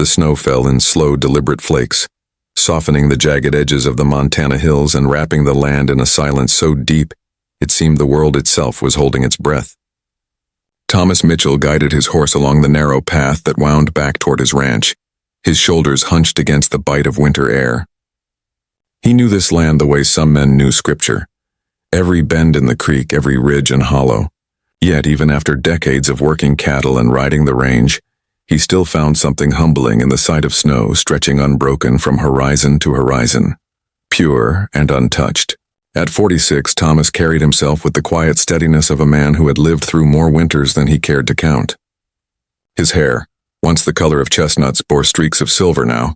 The snow fell in slow, deliberate flakes, softening the jagged edges of the Montana hills and wrapping the land in a silence so deep it seemed the world itself was holding its breath. Thomas Mitchell guided his horse along the narrow path that wound back toward his ranch, his shoulders hunched against the bite of winter air. He knew this land the way some men knew scripture, every bend in the creek, every ridge and hollow. Yet, even after decades of working cattle and riding the range, he still found something humbling in the sight of snow stretching unbroken from horizon to horizon, pure and untouched. At 46, Thomas carried himself with the quiet steadiness of a man who had lived through more winters than he cared to count. His hair, once the color of chestnuts, bore streaks of silver now,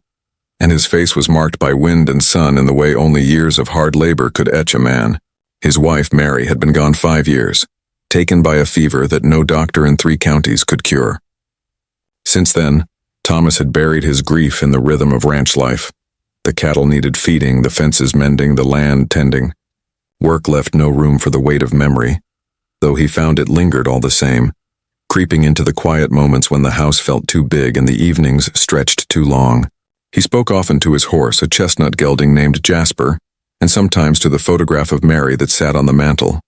and his face was marked by wind and sun in the way only years of hard labor could etch a man. His wife, Mary, had been gone 5 years, taken by a fever that no doctor in 3 counties could cure. Since then, Thomas had buried his grief in the rhythm of ranch life. The cattle needed feeding, the fences mending, the land tending. Work left no room for the weight of memory, though he found it lingered all the same, creeping into the quiet moments when the house felt too big and the evenings stretched too long. He spoke often to his horse, a chestnut gelding named Jasper, and sometimes to the photograph of Mary that sat on the mantel.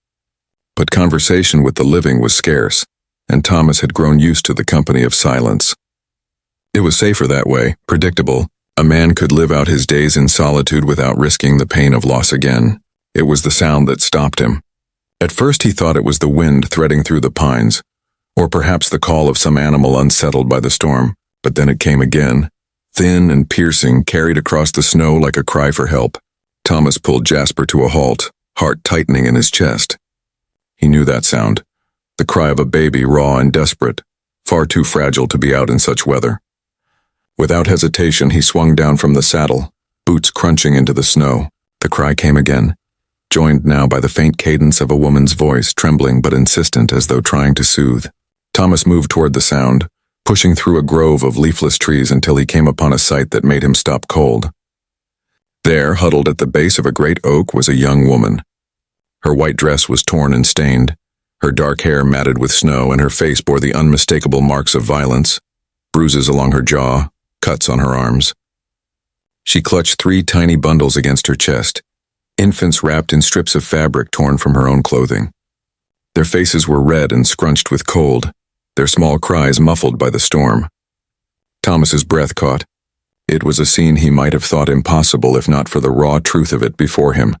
But conversation with the living was scarce, and Thomas had grown used to the company of silence. It was safer that way, predictable. A man could live out his days in solitude without risking the pain of loss again. It was the sound that stopped him. At first he thought it was the wind threading through the pines, or perhaps the call of some animal unsettled by the storm, but then it came again, thin and piercing, carried across the snow like a cry for help. Thomas pulled Jasper to a halt, heart tightening in his chest. He knew that sound, the cry of a baby, raw and desperate, far too fragile to be out in such weather. Without hesitation, he swung down from the saddle, boots crunching into the snow. The cry came again, joined now by the faint cadence of a woman's voice, trembling but insistent as though trying to soothe. Thomas moved toward the sound, pushing through a grove of leafless trees until he came upon a sight that made him stop cold. There, huddled at the base of a great oak, was a young woman. Her white dress was torn and stained, her dark hair matted with snow, and her face bore the unmistakable marks of violence, bruises along her jaw, cuts on her arms. She clutched 3 tiny bundles against her chest, infants wrapped in strips of fabric torn from her own clothing. Their faces were red and scrunched with cold, their small cries muffled by the storm. Thomas's breath caught. It was a scene he might have thought impossible if not for the raw truth of it before him.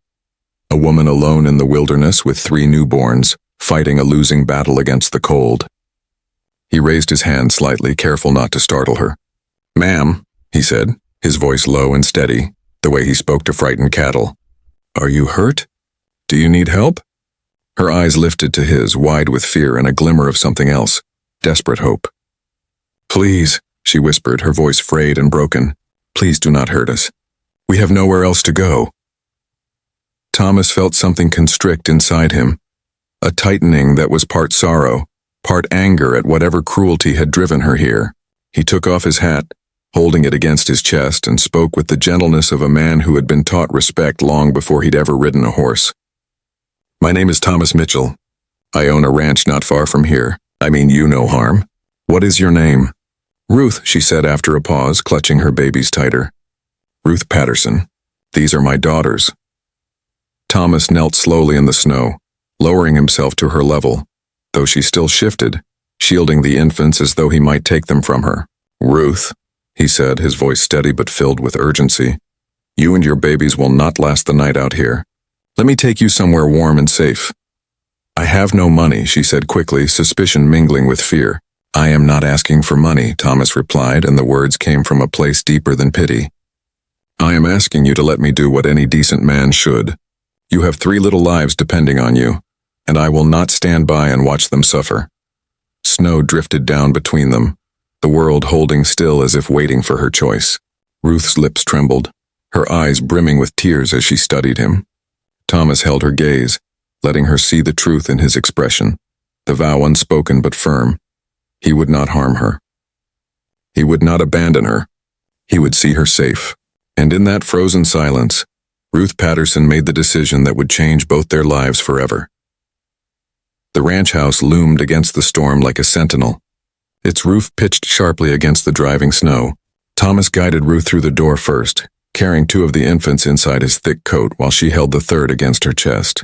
A woman alone in the wilderness with 3 newborns, fighting a losing battle against the cold. He raised his hand slightly, careful not to startle her. "Ma'am," he said, his voice low and steady, the way he spoke to frightened cattle. "Are you hurt? Do you need help?" Her eyes lifted to his, wide with fear and a glimmer of something else, desperate hope. "Please," she whispered, her voice frayed and broken. "Please do not hurt us. We have nowhere else to go." Thomas felt something constrict inside him, a tightening that was part sorrow, part anger at whatever cruelty had driven her here. He took off his hat, holding it against his chest, and spoke with the gentleness of a man who had been taught respect long before he'd ever ridden a horse. "My name is Thomas Mitchell. I own a ranch not far from here. I mean you no harm. What is your name?" "Ruth," she said after a pause, clutching her babies tighter. "Ruth Patterson. These are my daughters." Thomas knelt slowly in the snow, lowering himself to her level, though she still shifted, shielding the infants as though he might take them from her. "Ruth," he said, his voice steady but filled with urgency, "you and your babies will not last the night out here. Let me take you somewhere warm and safe." "I have no money," she said quickly, suspicion mingling with fear. "I am not asking for money," Thomas replied, and the words came from a place deeper than pity. "I am asking you to let me do what any decent man should. You have 3 little lives depending on you, and I will not stand by and watch them suffer." Snow drifted down between them, the world holding still as if waiting for her choice. Ruth's lips trembled, her eyes brimming with tears as she studied him. Thomas held her gaze, letting her see the truth in his expression, the vow unspoken but firm. He would not harm her. He would not abandon her. He would see her safe. And in that frozen silence, Ruth Patterson made the decision that would change both their lives forever. The ranch house loomed against the storm like a sentinel, its roof pitched sharply against the driving snow. Thomas guided Ruth through the door first, carrying two of the infants inside his thick coat while she held the third against her chest.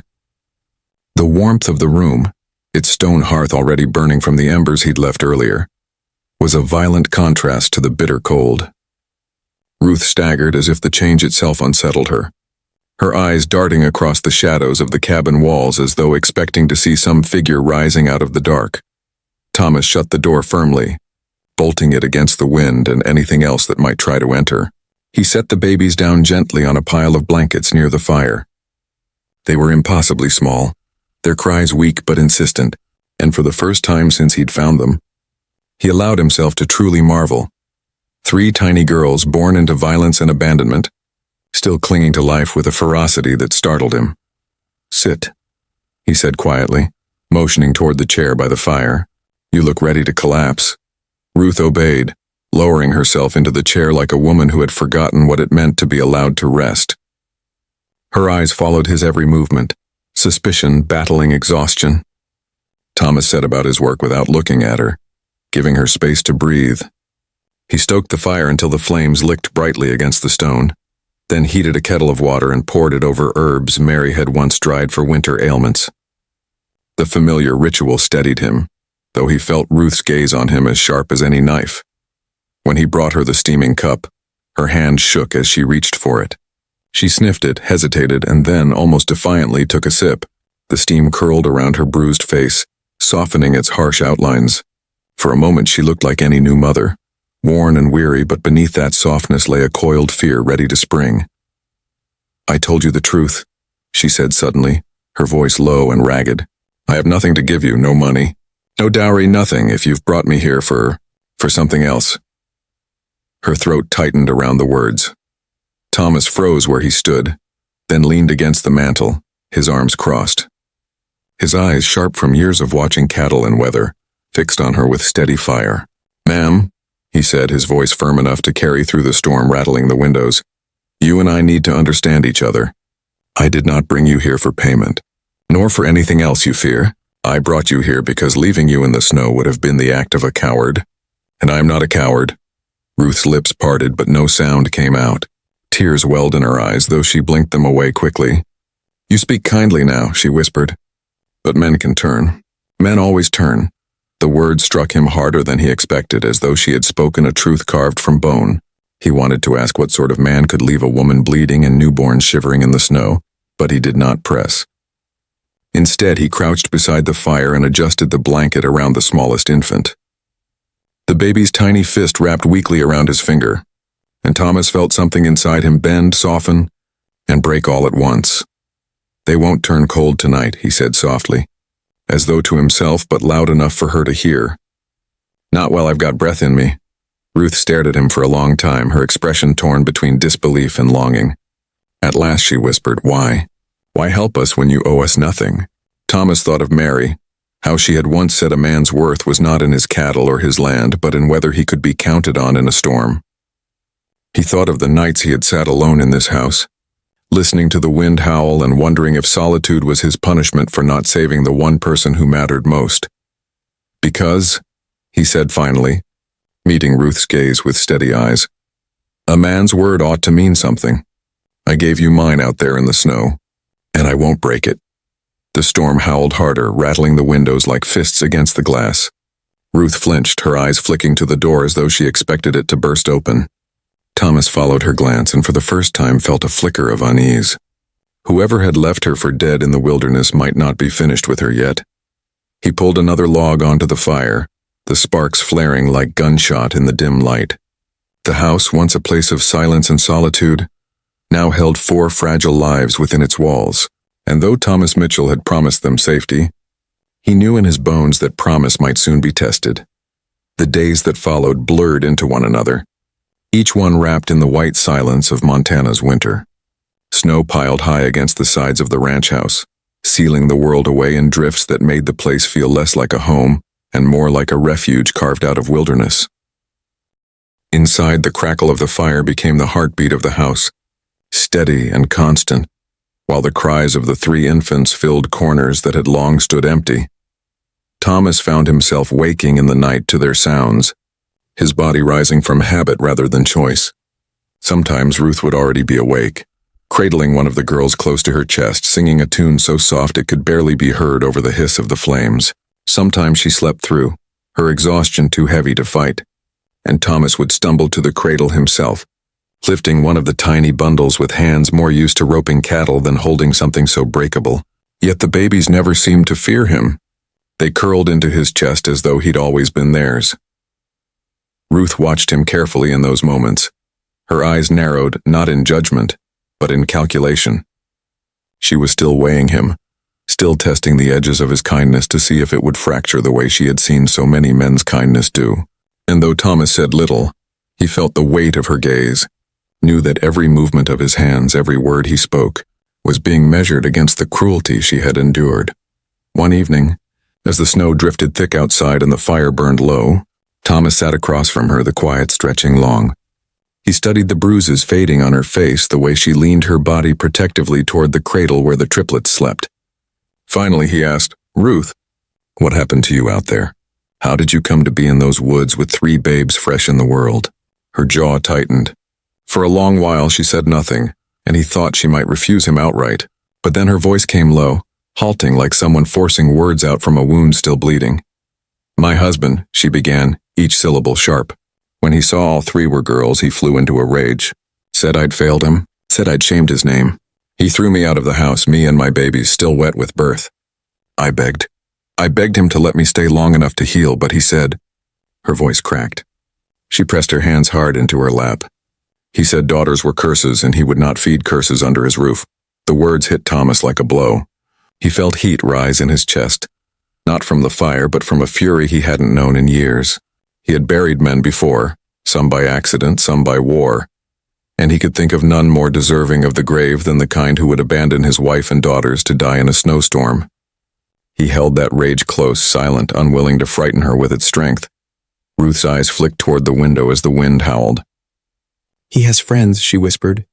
The warmth of the room, its stone hearth already burning from the embers he'd left earlier, was a violent contrast to the bitter cold. Ruth staggered as if the change itself unsettled her, her eyes darting across the shadows of the cabin walls as though expecting to see some figure rising out of the dark. Thomas shut the door firmly, bolting it against the wind and anything else that might try to enter. He set the babies down gently on a pile of blankets near the fire. They were impossibly small, their cries weak but insistent, and for the first time since he'd found them, he allowed himself to truly marvel. 3 tiny girls born into violence and abandonment, still clinging to life with a ferocity that startled him. "Sit," he said quietly, motioning toward the chair by the fire. "You look ready to collapse." Ruth obeyed, lowering herself into the chair like a woman who had forgotten what it meant to be allowed to rest. Her eyes followed his every movement, suspicion battling exhaustion. Thomas set about his work without looking at her, giving her space to breathe. He stoked the fire until the flames licked brightly against the stone, then heated a kettle of water and poured it over herbs Mary had once dried for winter ailments. The familiar ritual steadied him, though he felt Ruth's gaze on him as sharp as any knife. When he brought her the steaming cup, her hand shook as she reached for it. She sniffed it, hesitated, and then, almost defiantly, took a sip. The steam curled around her bruised face, softening its harsh outlines. For a moment she looked like any new mother, worn and weary, but beneath that softness lay a coiled fear ready to spring. "I told you the truth," she said suddenly, her voice low and ragged. "I have nothing to give you, no money, no dowry, nothing if you've brought me here for something else." Her throat tightened around the words. Thomas froze where he stood, then leaned against the mantel, his arms crossed. His eyes, sharp from years of watching cattle and weather, fixed on her with steady fire. "Ma'am," he said, his voice firm enough to carry through the storm rattling the windows, "you and I need to understand each other. I did not bring you here for payment, nor for anything else you fear. I brought you here because leaving you in the snow would have been the act of a coward. And I am not a coward." Ruth's lips parted, but no sound came out. Tears welled in her eyes, though she blinked them away quickly. "You speak kindly now," she whispered. "But men can turn. Men always turn." The word struck him harder than he expected, as though she had spoken a truth carved from bone. He wanted to ask what sort of man could leave a woman bleeding and newborn shivering in the snow, but he did not press. Instead, he crouched beside the fire and adjusted the blanket around the smallest infant. The baby's tiny fist wrapped weakly around his finger, and Thomas felt something inside him bend, soften, and break all at once. "They won't turn cold tonight," he said softly, as though to himself but loud enough for her to hear. "Not while I've got breath in me." Ruth stared at him for a long time, her expression torn between disbelief and longing. At last she whispered, "Why? Why help us when you owe us nothing?" Thomas thought of Mary, how she had once said a man's worth was not in his cattle or his land, but in whether he could be counted on in a storm. He thought of the nights he had sat alone in this house, listening to the wind howl and wondering if solitude was his punishment for not saving the one person who mattered most. "Because," he said finally, meeting Ruth's gaze with steady eyes, "a man's word ought to mean something. I gave you mine out there in the snow, and I won't break it." The storm howled harder, rattling the windows like fists against the glass. Ruth flinched, her eyes flicking to the door as though she expected it to burst open. Thomas followed her glance and for the first time felt a flicker of unease. Whoever had left her for dead in the wilderness might not be finished with her yet. He pulled another log onto the fire, the sparks flaring like gunshot in the dim light. The house, once a place of silence and solitude, now held 4 fragile lives within its walls, and though Thomas Mitchell had promised them safety, he knew in his bones that promise might soon be tested. The days that followed blurred into one another, each one wrapped in the white silence of Montana's winter. Snow piled high against the sides of the ranch house, sealing the world away in drifts that made the place feel less like a home and more like a refuge carved out of wilderness. Inside, the crackle of the fire became the heartbeat of the house, steady and constant, while the cries of the 3 infants filled corners that had long stood empty. Thomas found himself waking in the night to their sounds, his body rising from habit rather than choice. Sometimes Ruth would already be awake, cradling one of the girls close to her chest, singing a tune so soft it could barely be heard over the hiss of the flames. Sometimes she slept through, her exhaustion too heavy to fight, and Thomas would stumble to the cradle himself, lifting one of the tiny bundles with hands more used to roping cattle than holding something so breakable. Yet the babies never seemed to fear him. They curled into his chest as though he'd always been theirs. Ruth watched him carefully in those moments. Her eyes narrowed, not in judgment, but in calculation. She was still weighing him, still testing the edges of his kindness to see if it would fracture the way she had seen so many men's kindness do. And though Thomas said little, he felt the weight of her gaze, knew that every movement of his hands, every word he spoke, was being measured against the cruelty she had endured. One evening, as the snow drifted thick outside and the fire burned low, Thomas sat across from her, the quiet stretching long. He studied the bruises fading on her face, the way she leaned her body protectively toward the cradle where the triplets slept. Finally he asked, "Ruth, what happened to you out there? How did you come to be in those woods with 3 babes fresh in the world?" Her jaw tightened. For a long while she said nothing, and he thought she might refuse him outright. But then her voice came low, halting like someone forcing words out from a wound still bleeding. "My husband," she began, each syllable sharp. When he saw all 3 were girls, he flew into a rage. Said I'd failed him, said I'd shamed his name. He threw me out of the house, me and my babies still wet with birth. I begged him to let me stay long enough to heal, but he said—" Her voice cracked. She pressed her hands hard into her lap. "He said daughters were curses and he would not feed curses under his roof." The words hit Thomas like a blow. He felt heat rise in his chest, not from the fire but from a fury he hadn't known in years. He had buried men before, some by accident, some by war, and he could think of none more deserving of the grave than the kind who would abandon his wife and daughters to die in a snowstorm. He held that rage close, silent, unwilling to frighten her with its strength. Ruth's eyes flicked toward the window as the wind howled. "He has friends," she whispered.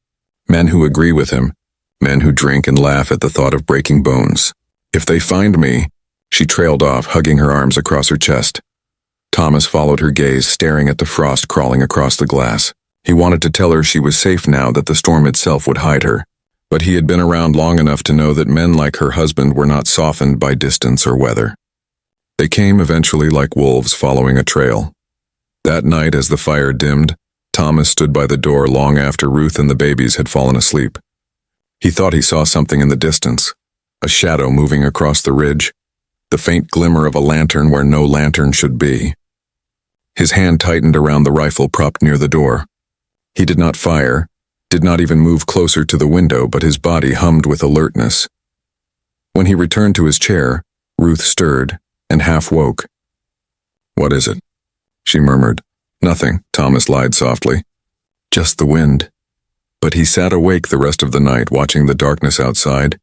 "Men who agree with him, men who drink and laugh at the thought of breaking bones. If they find me—" She trailed off, hugging her arms across her chest. Thomas followed her gaze, staring at the frost crawling across the glass. He wanted to tell her she was safe now, that the storm itself would hide her. But he had been around long enough to know that men like her husband were not softened by distance or weather. They came eventually like wolves following a trail. That night, as the fire dimmed, Thomas stood by the door long after Ruth and the babies had fallen asleep. He thought he saw something in the distance, a shadow moving across the ridge, the faint glimmer of a lantern where no lantern should be. His hand tightened around the rifle propped near the door. He did not fire, did not even move closer to the window, but his body hummed with alertness. When he returned to his chair, Ruth stirred and half woke. "What is it?" she murmured. "Nothing," Thomas lied softly. "Just the wind." But he sat awake the rest of the night, watching the darkness outside,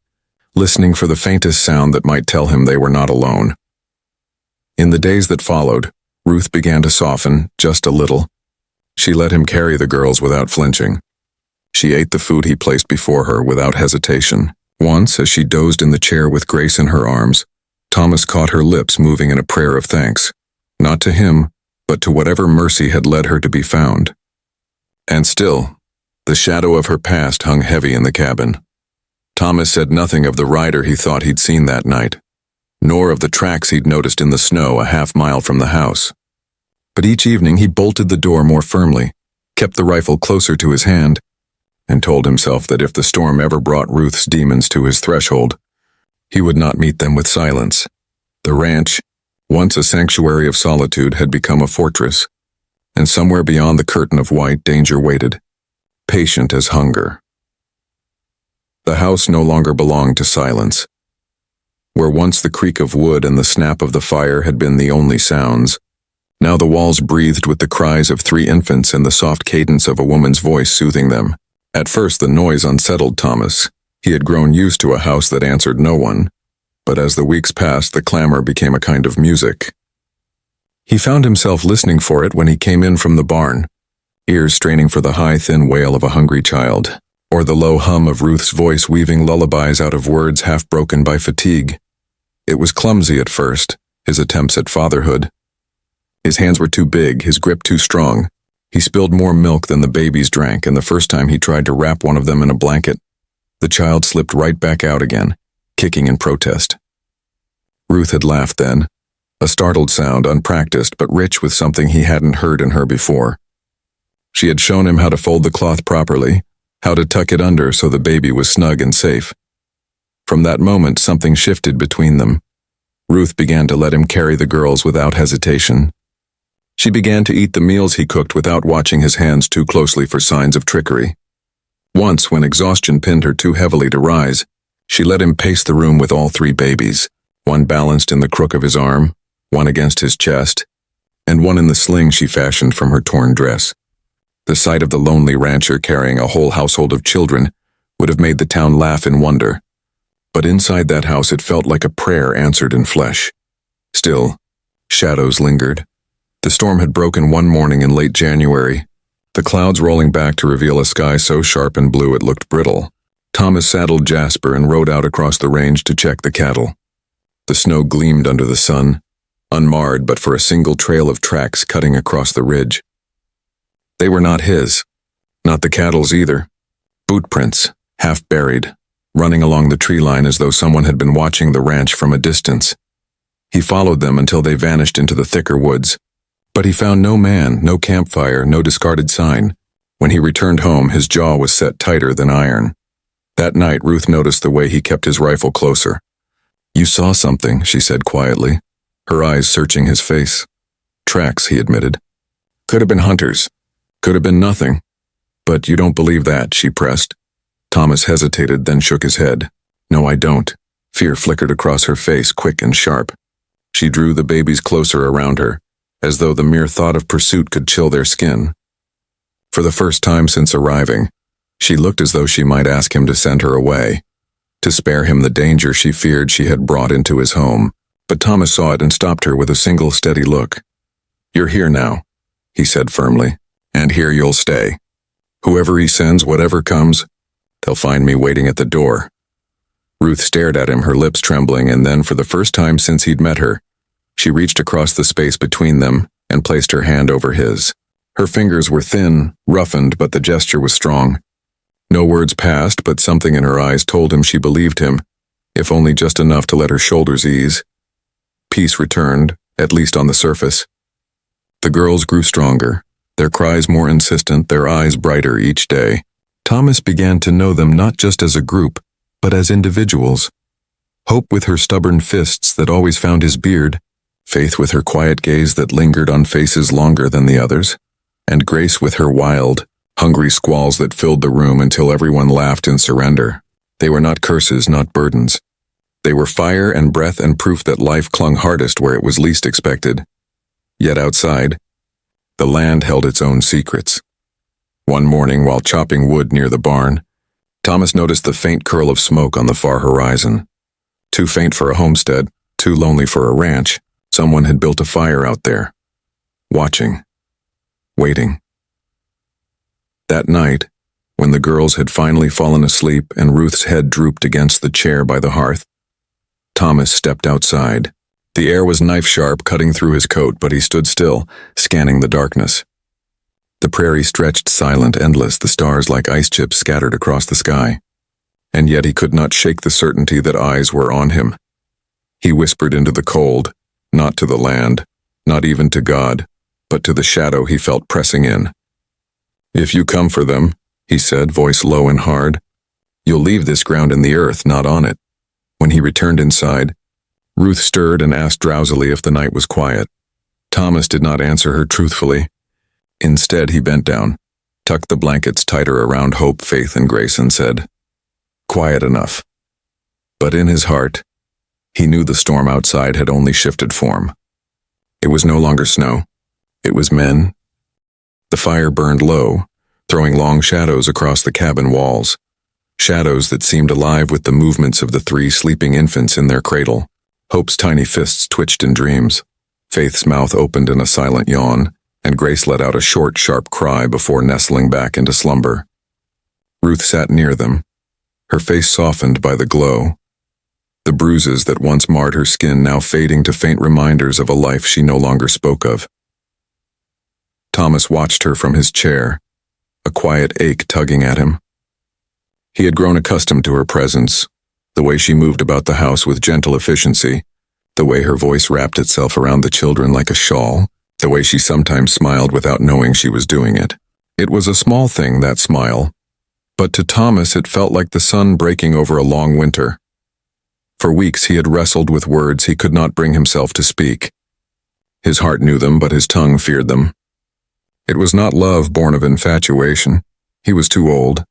listening for the faintest sound that might tell him they were not alone. In the days that followed, Ruth began to soften, just a little. She let him carry the girls without flinching. She ate the food he placed before her without hesitation. Once, as she dozed in the chair with Grace in her arms, Thomas caught her lips moving in a prayer of thanks, not to him, but to whatever mercy had led her to be found. And still, the shadow of her past hung heavy in the cabin. Thomas said nothing of the rider he thought he'd seen that night, nor of the tracks he'd noticed in the snow a half-mile from the house. But each evening he bolted the door more firmly, kept the rifle closer to his hand, and told himself that if the storm ever brought Ruth's demons to his threshold, he would not meet them with silence. The ranch, once a sanctuary of solitude, had become a fortress, and somewhere beyond the curtain of white danger waited, patient as hunger. The house no longer belonged to silence. Where once the creak of wood and the snap of the fire had been the only sounds, now the walls breathed with the cries of 3 infants and the soft cadence of a woman's voice soothing them. At first the noise unsettled Thomas. He had grown used to a house that answered no one, but as the weeks passed, the clamor became a kind of music. He found himself listening for it when he came in from the barn, ears straining for the high, thin wail of a hungry child, or the low hum of Ruth's voice weaving lullabies out of words half broken by fatigue. It was clumsy at first, his attempts at fatherhood. His hands were too big, his grip too strong. He spilled more milk than the babies drank, and the first time he tried to wrap one of them in a blanket, the child slipped right back out again, kicking in protest. Ruth had laughed then, a startled sound, unpracticed but rich with something he hadn't heard in her before. She had shown him how to fold the cloth properly, how to tuck it under so the baby was snug and safe. From that moment, something shifted between them. Ruth began to let him carry the girls without hesitation. She began to eat the meals he cooked without watching his hands too closely for signs of trickery. Once, when exhaustion pinned her too heavily to rise, she let him pace the room with all 3 babies, one balanced in the crook of his arm, one against his chest, and one in the sling she fashioned from her torn dress. The sight of the lonely rancher carrying a whole household of children would have made the town laugh in wonder. But inside that house it felt like a prayer answered in flesh. Still, shadows lingered. The storm had broken one morning in late January, the clouds rolling back to reveal a sky so sharp and blue it looked brittle. Thomas saddled Jasper and rode out across the range to check the cattle. The snow gleamed under the sun, unmarred but for a single trail of tracks cutting across the ridge. They were not his, not the cattle's either. Boot prints, half buried, running along the tree line as though someone had been watching the ranch from a distance. He followed them until they vanished into the thicker woods. But he found no man, no campfire, no discarded sign. When he returned home, his jaw was set tighter than iron. That night, Ruth noticed the way he kept his rifle closer. "You saw something," she said quietly, her eyes searching his face. "Tracks," he admitted. "Could have been hunters. Could have been nothing. But you don't believe that," she pressed. Thomas hesitated, then shook his head. "No, I don't." Fear flickered across her face, quick and sharp. She drew the babies closer around her, as though the mere thought of pursuit could chill their skin. For the first time since arriving, she looked as though she might ask him to send her away, to spare him the danger she feared she had brought into his home. But Thomas saw it and stopped her with a single steady look. "You're here now," he said firmly, "and here you'll stay. Whoever he sends, whatever comes, they'll find me waiting at the door." Ruth stared at him, her lips trembling, and then, for the first time since he'd met her, she reached across the space between them and placed her hand over his. Her fingers were thin, roughened, but the gesture was strong. No words passed, but something in her eyes told him she believed him, if only just enough to let her shoulders ease. Peace returned, at least on the surface. The girls grew stronger, their cries more insistent, their eyes brighter each day. Thomas began to know them not just as a group, but as individuals. Hope with her stubborn fists that always found his beard, Faith with her quiet gaze that lingered on faces longer than the others, and Grace with her wild, hungry squalls that filled the room until everyone laughed in surrender. They were not curses, not burdens. They were fire and breath and proof that life clung hardest where it was least expected. Yet outside, the land held its own secrets. One morning, while chopping wood near the barn, Thomas noticed the faint curl of smoke on the far horizon. Too faint for a homestead, too lonely for a ranch, someone had built a fire out there. Watching. Waiting. That night, when the girls had finally fallen asleep and Ruth's head drooped against the chair by the hearth, Thomas stepped outside. The air was knife-sharp, cutting through his coat, but he stood still, scanning the darkness. The prairie stretched silent, endless, the stars like ice chips scattered across the sky. And yet he could not shake the certainty that eyes were on him. He whispered into the cold, not to the land, not even to God, but to the shadow he felt pressing in. "If you come for them," he said, voice low and hard, "you'll leave this ground in the earth, not on it." When he returned inside, Ruth stirred and asked drowsily if the night was quiet. Thomas did not answer her truthfully. Instead, he bent down, tucked the blankets tighter around Hope, Faith, and Grace, and said, "Quiet enough." But in his heart, he knew the storm outside had only shifted form. It was no longer snow. It was men. The fire burned low, throwing long shadows across the cabin walls, shadows that seemed alive with the movements of the 3 sleeping infants in their cradle. Hope's tiny fists twitched in dreams. Faith's mouth opened in a silent yawn, and Grace let out a short, sharp cry before nestling back into slumber. Ruth sat near them, her face softened by the glow, the bruises that once marred her skin now fading to faint reminders of a life she no longer spoke of. Thomas watched her from his chair, a quiet ache tugging at him. He had grown accustomed to her presence, the way she moved about the house with gentle efficiency, the way her voice wrapped itself around the children like a shawl, the way she sometimes smiled without knowing she was doing it. It was a small thing, that smile, but to Thomas it felt like the sun breaking over a long winter. For weeks he had wrestled with words he could not bring himself to speak. His heart knew them, but his tongue feared them. It was not love born of infatuation. He was too old,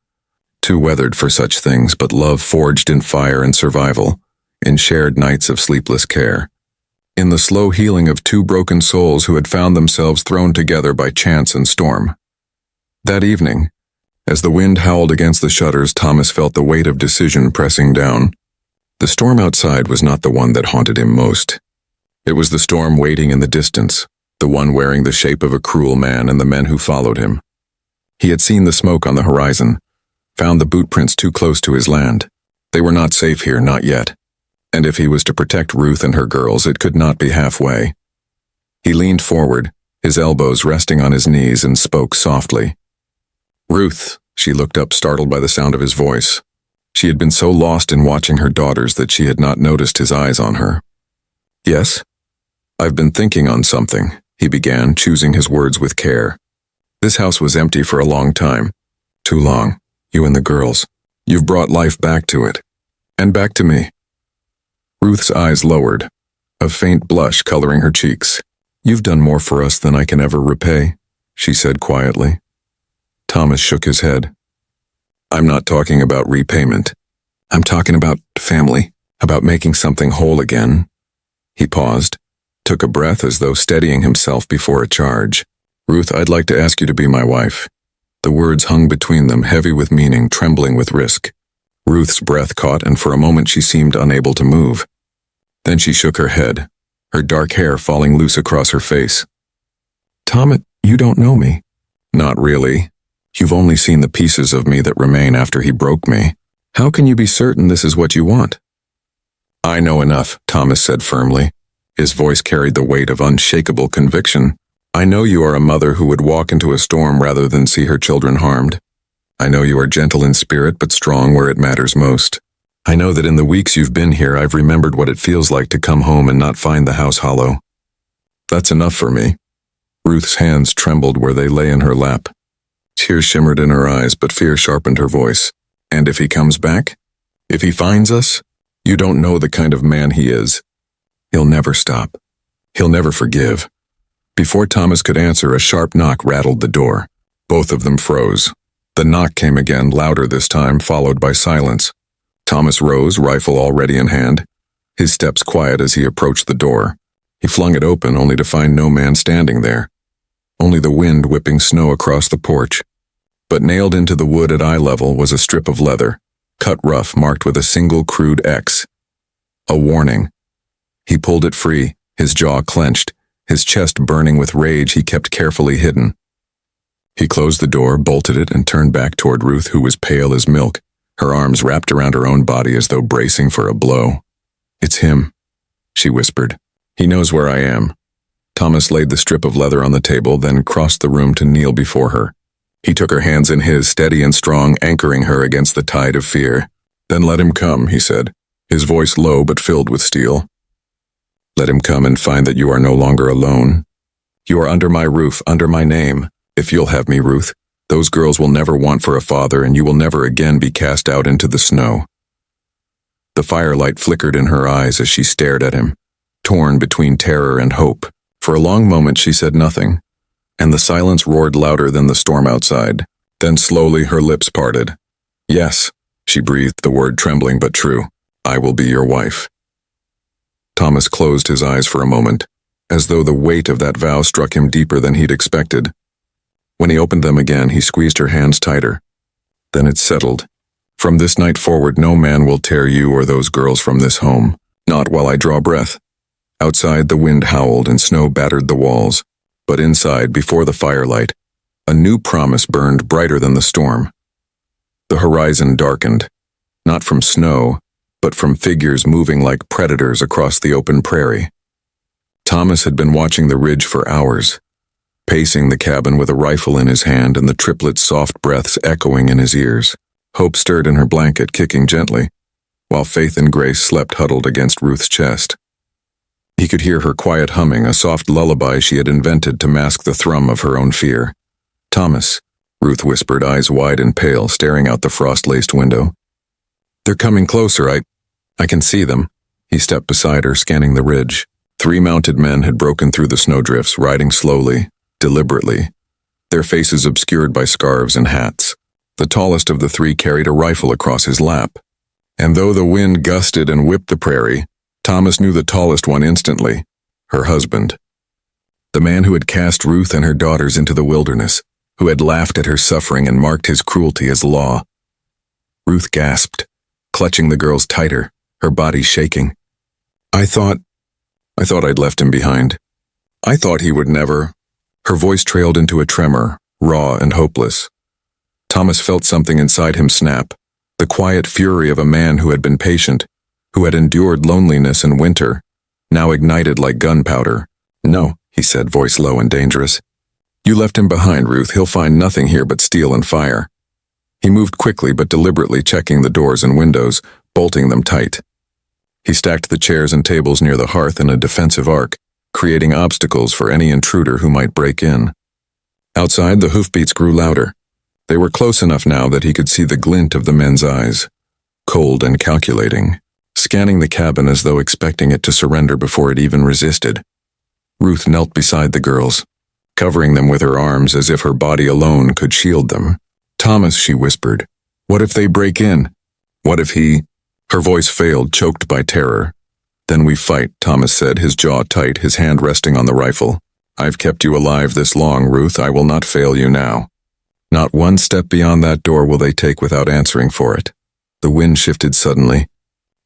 too weathered for such things, but love forged in fire and survival, in shared nights of sleepless care, in the slow healing of two broken souls who had found themselves thrown together by chance and storm. That evening, as the wind howled against the shutters, Thomas felt the weight of decision pressing down. The storm outside was not the one that haunted him most. It was the storm waiting in the distance, the one wearing the shape of a cruel man and the men who followed him. He had seen the smoke on the horizon, found the boot prints too close to his land. They were not safe here, not yet. And if he was to protect Ruth and her girls, it could not be halfway. He leaned forward, his elbows resting on his knees, and spoke softly. "Ruth," she looked up, startled by the sound of his voice. She had been so lost in watching her daughters that she had not noticed his eyes on her. "Yes? I've been thinking on something," he began, choosing his words with care. "This house was empty for a long time. Too long. You and the girls. You've brought life back to it. And back to me." Ruth's eyes lowered, a faint blush coloring her cheeks. "You've done more for us than I can ever repay," she said quietly. Thomas shook his head. "I'm not talking about repayment. I'm talking about family, about making something whole again." He paused, took a breath as though steadying himself before a charge. "Ruth, I'd like to ask you to be my wife." The words hung between them, heavy with meaning, trembling with risk. Ruth's breath caught, and for a moment she seemed unable to move. Then she shook her head, her dark hair falling loose across her face. "Thomas, you don't know me." "Not really. You've only seen the pieces of me that remain after he broke me. How can you be certain this is what you want?" "I know enough," Thomas said firmly. His voice carried the weight of unshakable conviction. "I know you are a mother who would walk into a storm rather than see her children harmed. I know you are gentle in spirit but strong where it matters most. I know that in the weeks you've been here I've remembered what it feels like to come home and not find the house hollow. That's enough for me." Ruth's hands trembled where they lay in her lap. Tears shimmered in her eyes, but fear sharpened her voice. "And if he comes back? If he finds us? You don't know the kind of man he is. He'll never stop. He'll never forgive." Before Thomas could answer, a sharp knock rattled the door. Both of them froze. The knock came again, louder this time, followed by silence. Thomas rose, rifle already in hand, his steps quiet as he approached the door. He flung it open, only to find no man standing there. Only the wind whipping snow across the porch. But nailed into the wood at eye level was a strip of leather, cut rough, marked with a single crude X. A warning. He pulled it free, his jaw clenched, his chest burning with rage he kept carefully hidden. He closed the door, bolted it, and turned back toward Ruth, who was pale as milk, her arms wrapped around her own body as though bracing for a blow. "It's him," she whispered. "He knows where I am." Thomas laid the strip of leather on the table, then crossed the room to kneel before her. He took her hands in his, steady and strong, anchoring her against the tide of fear. "Then let him come," he said, his voice low but filled with steel. "Let him come and find that you are no longer alone. You are under my roof, under my name. If you'll have me, Ruth, those girls will never want for a father, and you will never again be cast out into the snow." The firelight flickered in her eyes as she stared at him, torn between terror and hope. For a long moment she said nothing, and the silence roared louder than the storm outside. Then slowly her lips parted. "Yes," she breathed, the word trembling but true. "I will be your wife." Thomas closed his eyes for a moment, as though the weight of that vow struck him deeper than he'd expected. When he opened them again, he squeezed her hands tighter. Then it settled. "From this night forward, no man will tear you or those girls from this home. Not while I draw breath." Outside, the wind howled and snow battered the walls. But inside, before the firelight, a new promise burned brighter than the storm. The horizon darkened, not from snow, but from figures moving like predators across the open prairie. Thomas had been watching the ridge for hours. pacing the cabin with a rifle in his hand and the triplets' soft breaths echoing in his ears. Hope stirred in her blanket, kicking gently, while Faith and Grace slept huddled against Ruth's chest. He could hear her quiet humming, a soft lullaby she had invented to mask the thrum of her own fear. "Thomas," Ruth whispered, eyes wide and pale, staring out the frost-laced window. "They're coming closer, I can see them." He stepped beside her, scanning the ridge. 3 mounted men had broken through the snowdrifts, riding slowly, deliberately, their faces obscured by scarves and hats. The tallest of the 3 carried a rifle across his lap. And though the wind gusted and whipped the prairie, Thomas knew the tallest one instantly, her husband. The man who had cast Ruth and her daughters into the wilderness, who had laughed at her suffering and marked his cruelty as law. Ruth gasped, clutching the girls tighter, her body shaking. I thought I'd left him behind. I thought he would never." Her voice trailed into a tremor, raw and hopeless. Thomas felt something inside him snap, the quiet fury of a man who had been patient, who had endured loneliness and winter, now ignited like gunpowder. "No," he said, voice low and dangerous. "You left him behind, Ruth. He'll find nothing here but steel and fire." He moved quickly but deliberately, checking the doors and windows, bolting them tight. He stacked the chairs and tables near the hearth in a defensive arc, creating obstacles for any intruder who might break in. Outside, the hoofbeats grew louder. They were close enough now that he could see the glint of the men's eyes, cold and calculating, scanning the cabin as though expecting it to surrender before it even resisted. Ruth knelt beside the girls, covering them with her arms as if her body alone could shield them. "Thomas," she whispered, "what if they break in? What if he—" Her voice failed, choked by terror. "Then we fight," Thomas said, his jaw tight, his hand resting on the rifle. "I've kept you alive this long, Ruth. I will not fail you now. Not one step beyond that door will they take without answering for it." The wind shifted suddenly,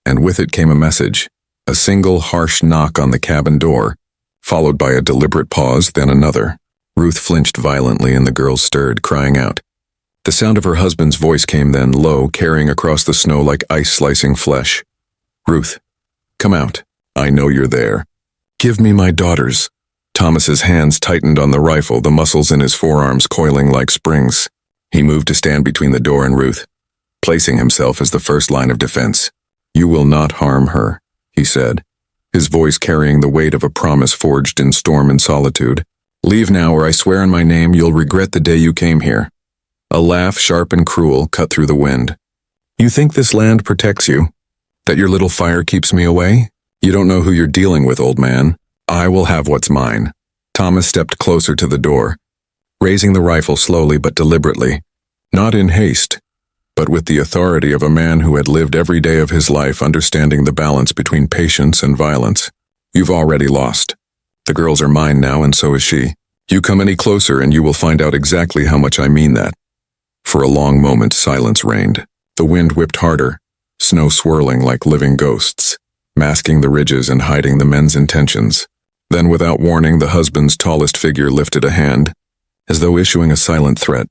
and with it came a message, a single harsh knock on the cabin door, followed by a deliberate pause, then another. Ruth flinched violently and the girls stirred, crying out. The sound of her husband's voice came then, low, carrying across the snow like ice slicing flesh. "Ruth, come out. I know you're there. Give me my daughters." Thomas's hands tightened on the rifle, the muscles in his forearms coiling like springs. He moved to stand between the door and Ruth, placing himself as the first line of defense. "You will not harm her," he said, his voice carrying the weight of a promise forged in storm and solitude. "Leave now, or I swear on my name you'll regret the day you came here." A laugh, sharp and cruel, cut through the wind. "You think this land protects you? That your little fire keeps me away? You don't know who you're dealing with, old man. I will have what's mine." Thomas stepped closer to the door, raising the rifle slowly but deliberately, not in haste, but with the authority of a man who had lived every day of his life understanding the balance between patience and violence. "You've already lost. The girls are mine now, and so is she. You come any closer and you will find out exactly how much I mean that." For a long moment, silence reigned. The wind whipped harder, snow swirling like living ghosts, masking the ridges and hiding the men's intentions. Then, without warning, the husband's tallest figure lifted a hand, as though issuing a silent threat,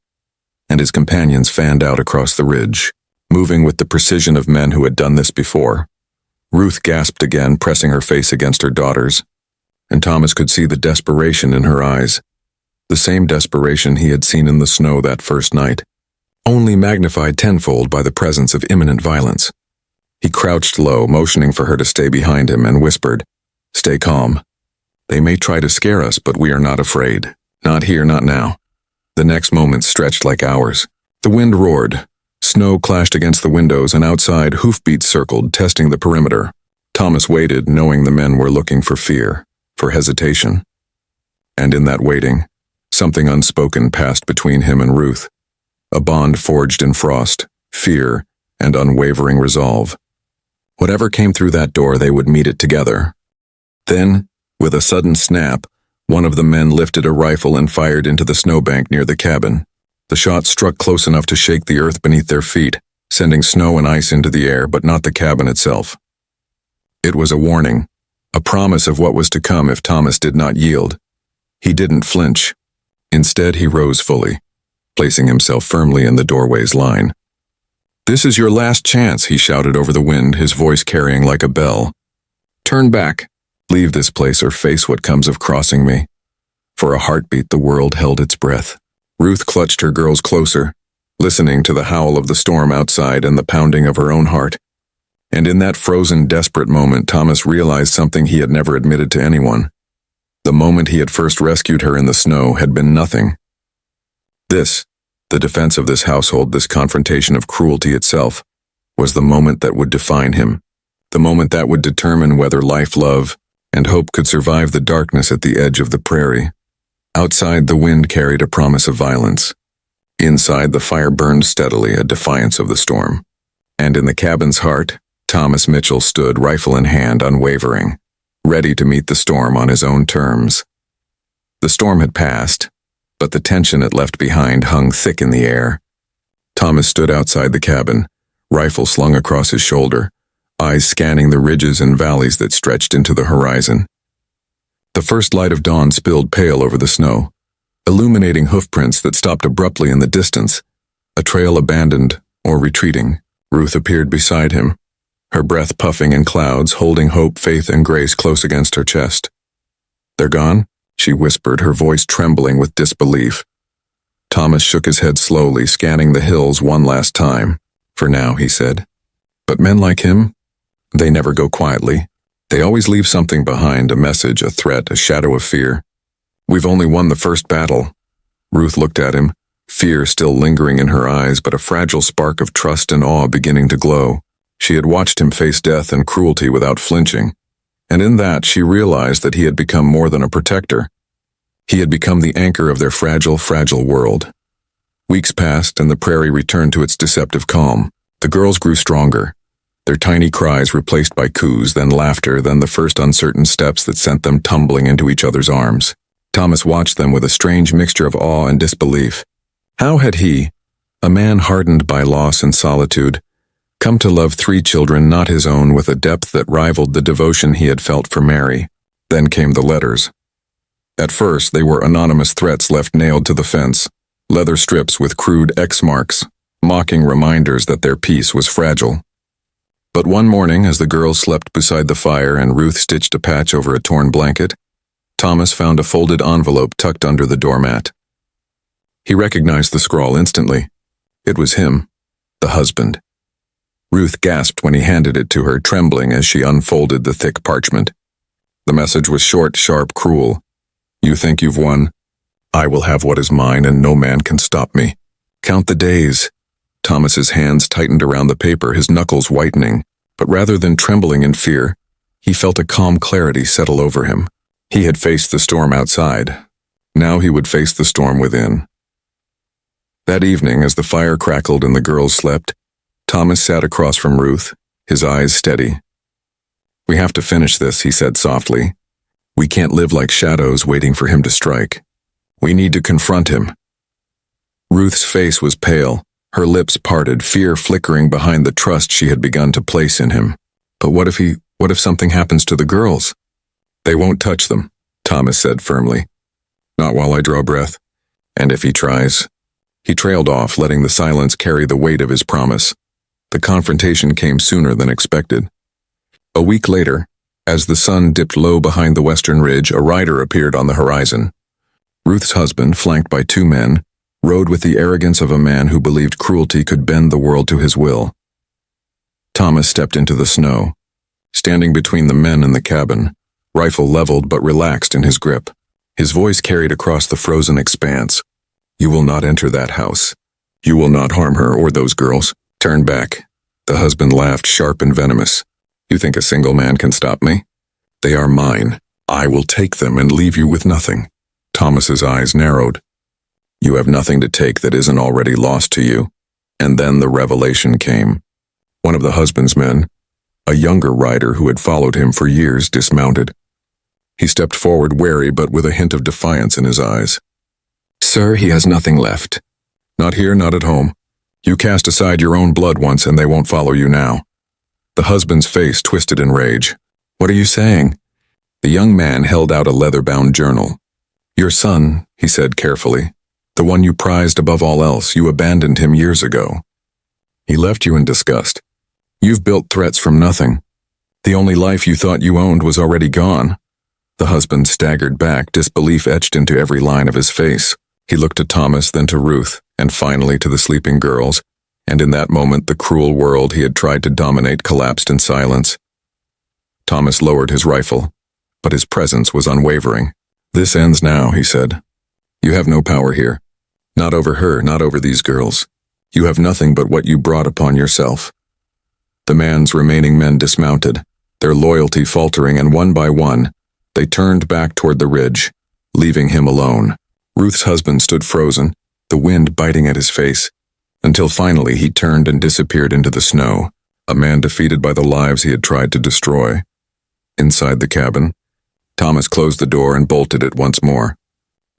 and his companions fanned out across the ridge, moving with the precision of men who had done this before. Ruth gasped again, pressing her face against her daughters, and Thomas could see the desperation in her eyes, the same desperation he had seen in the snow that first night, only magnified tenfold by the presence of imminent violence. He crouched low, motioning for her to stay behind him, and whispered, "Stay calm. They may try to scare us, but we are not afraid. Not here, not now." The next moment stretched like hours. The wind roared. Snow clashed against the windows, and outside, hoofbeats circled, testing the perimeter. Thomas waited, knowing the men were looking for fear, for hesitation. And in that waiting, something unspoken passed between him and Ruth. A bond forged in frost, fear, and unwavering resolve. Whatever came through that door, they would meet it together. Then, with a sudden snap, one of the men lifted a rifle and fired into the snowbank near the cabin. The shot struck close enough to shake the earth beneath their feet, sending snow and ice into the air, but not the cabin itself. It was a warning, a promise of what was to come if Thomas did not yield. He didn't flinch. Instead, he rose fully, placing himself firmly in the doorway's line. "This is your last chance," he shouted over the wind, his voice carrying like a bell. "Turn back. Leave this place or face what comes of crossing me." For a heartbeat, the world held its breath. Ruth clutched her girls closer, listening to the howl of the storm outside and the pounding of her own heart. And in that frozen, desperate moment, Thomas realized something he had never admitted to anyone. The moment he had first rescued her in the snow had been nothing. This, the defense of this household, this confrontation of cruelty itself, was the moment that would define him, the moment that would determine whether life, love, and hope could survive the darkness at the edge of the prairie. Outside, the wind carried a promise of violence. Inside, the fire burned steadily, a defiance of the storm. And in the cabin's heart, Thomas Mitchell stood, rifle in hand, unwavering, ready to meet the storm on his own terms. The storm had passed, but the tension it left behind hung thick in the air. Thomas stood outside the cabin, rifle slung across his shoulder, eyes scanning the ridges and valleys that stretched into the horizon. The first light of dawn spilled pale over the snow, illuminating hoofprints that stopped abruptly in the distance. A trail abandoned or retreating. Ruth appeared beside him, her breath puffing in clouds, holding hope, faith, and grace close against her chest. "They're gone?" she whispered, her voice trembling with disbelief. Thomas shook his head slowly, scanning the hills one last time. "For now," he said. "But men like him? They never go quietly. They always leave something behind, a message, a threat, a shadow of fear. We've only won the first battle." Ruth looked at him, fear still lingering in her eyes, but a fragile spark of trust and awe beginning to glow. She had watched him face death and cruelty without flinching, and in that she realized that he had become more than a protector. He had become the anchor of their fragile, fragile world. Weeks passed, and the prairie returned to its deceptive calm. The girls grew stronger, their tiny cries replaced by coos, then laughter, then the first uncertain steps that sent them tumbling into each other's arms. Thomas watched them with a strange mixture of awe and disbelief. How had he, a man hardened by loss and solitude, come to love 3 children not his own with a depth that rivaled the devotion he had felt for Mary? Then came the letters. At first, they were anonymous threats left nailed to the fence, leather strips with crude X marks, mocking reminders that their peace was fragile. But one morning, as the girls slept beside the fire and Ruth stitched a patch over a torn blanket, Thomas found a folded envelope tucked under the doormat. He recognized the scrawl instantly. It was him, the husband. Ruth gasped when he handed it to her, trembling as she unfolded the thick parchment. The message was short, sharp, cruel. "You think you've won? I will have what is mine, and no man can stop me. Count the days." Thomas's hands tightened around the paper, his knuckles whitening, but rather than trembling in fear, he felt a calm clarity settle over him. He had faced the storm outside. Now he would face the storm within. That evening, as the fire crackled and the girls slept, Thomas sat across from Ruth, his eyes steady. "We have to finish this," he said softly. "We can't live like shadows waiting for him to strike. We need to confront him." Ruth's face was pale, her lips parted, fear flickering behind the trust she had begun to place in him. "But what if something happens to the girls?" "They won't touch them," Thomas said firmly. "Not while I draw breath. And if he tries..." He trailed off, letting the silence carry the weight of his promise. The confrontation came sooner than expected. A week later, as the sun dipped low behind the western ridge, a rider appeared on the horizon. Ruth's husband, flanked by 2 men, rode with the arrogance of a man who believed cruelty could bend the world to his will. Thomas stepped into the snow, standing between the men and the cabin, rifle leveled but relaxed in his grip. His voice carried across the frozen expanse. "You will not enter that house. You will not harm her or those girls. Turn back." The husband laughed, sharp and venomous. "You think a single man can stop me? They are mine. I will take them and leave you with nothing." Thomas's eyes narrowed. "You have nothing to take that isn't already lost to you." And then the revelation came. One of the husband's men, a younger rider who had followed him for years, dismounted. He stepped forward, wary but with a hint of defiance in his eyes. "Sir, he has nothing left." "Not here, not at home. You cast aside your own blood once and they won't follow you now." The husband's face twisted in rage. "What are you saying?" The young man held out a leather-bound journal. "Your son," he said carefully, "the one you prized above all else, you abandoned him years ago. He left you in disgust. You've built threats from nothing. The only life you thought you owned was already gone. The husband staggered back, disbelief etched into every line of his face. He looked to Thomas, then to Ruth, and finally to the sleeping girls, and in that moment the cruel world he had tried to dominate collapsed in silence. Thomas lowered his rifle, but his presence was unwavering. "This ends now," he said. "You have no power here. Not over her, not over these girls. You have nothing but what you brought upon yourself." The man's remaining men dismounted, their loyalty faltering, and one by one, they turned back toward the ridge, leaving him alone. Ruth's husband stood frozen, the wind biting at his face, until finally he turned and disappeared into the snow, a man defeated by the lives he had tried to destroy. Inside the cabin, Thomas closed the door and bolted it once more.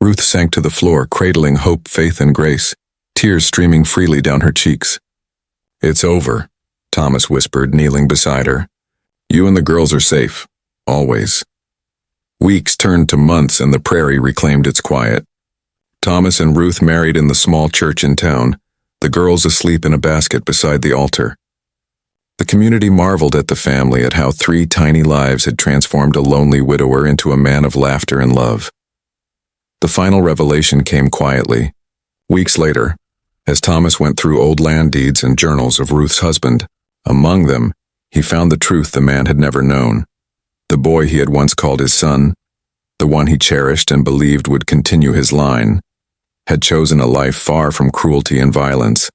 Ruth sank to the floor, cradling hope, faith, and grace, tears streaming freely down her cheeks. "It's over," Thomas whispered, kneeling beside her. "You and the girls are safe, always." Weeks turned to months and the prairie reclaimed its quiet. Thomas and Ruth married in the small church in town, the girls asleep in a basket beside the altar. The community marveled at the family, at how 3 tiny lives had transformed a lonely widower into a man of laughter and love. The final revelation came quietly. Weeks later, as Thomas went through old land deeds and journals of Ruth's husband, among them, he found the truth the man had never known. The boy he had once called his son, the one he cherished and believed would continue his line, had chosen a life far from cruelty and violence,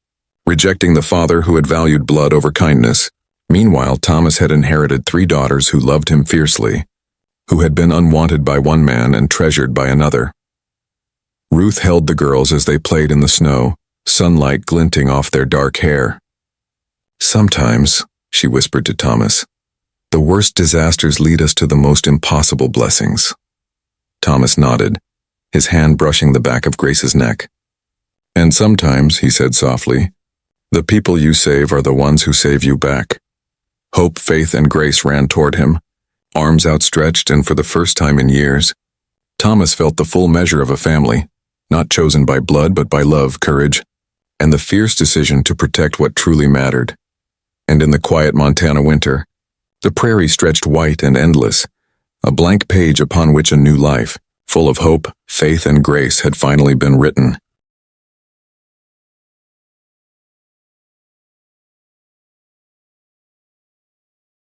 rejecting the father who had valued blood over kindness. Meanwhile, Thomas had inherited 3 daughters who loved him fiercely, who had been unwanted by one man and treasured by another. Ruth held the girls as they played in the snow, sunlight glinting off their dark hair. "Sometimes," she whispered to Thomas, "the worst disasters lead us to the most impossible blessings." Thomas nodded, his hand brushing the back of Grace's neck. "And sometimes," he said softly, "the people you save are the ones who save you back." Hope, faith, and grace ran toward him, arms outstretched, and for the first time in years, Thomas felt the full measure of a family, not chosen by blood but by love, courage, and the fierce decision to protect what truly mattered. And in the quiet Montana winter, the prairie stretched white and endless, a blank page upon which a new life, full of hope, faith, and grace, had finally been written.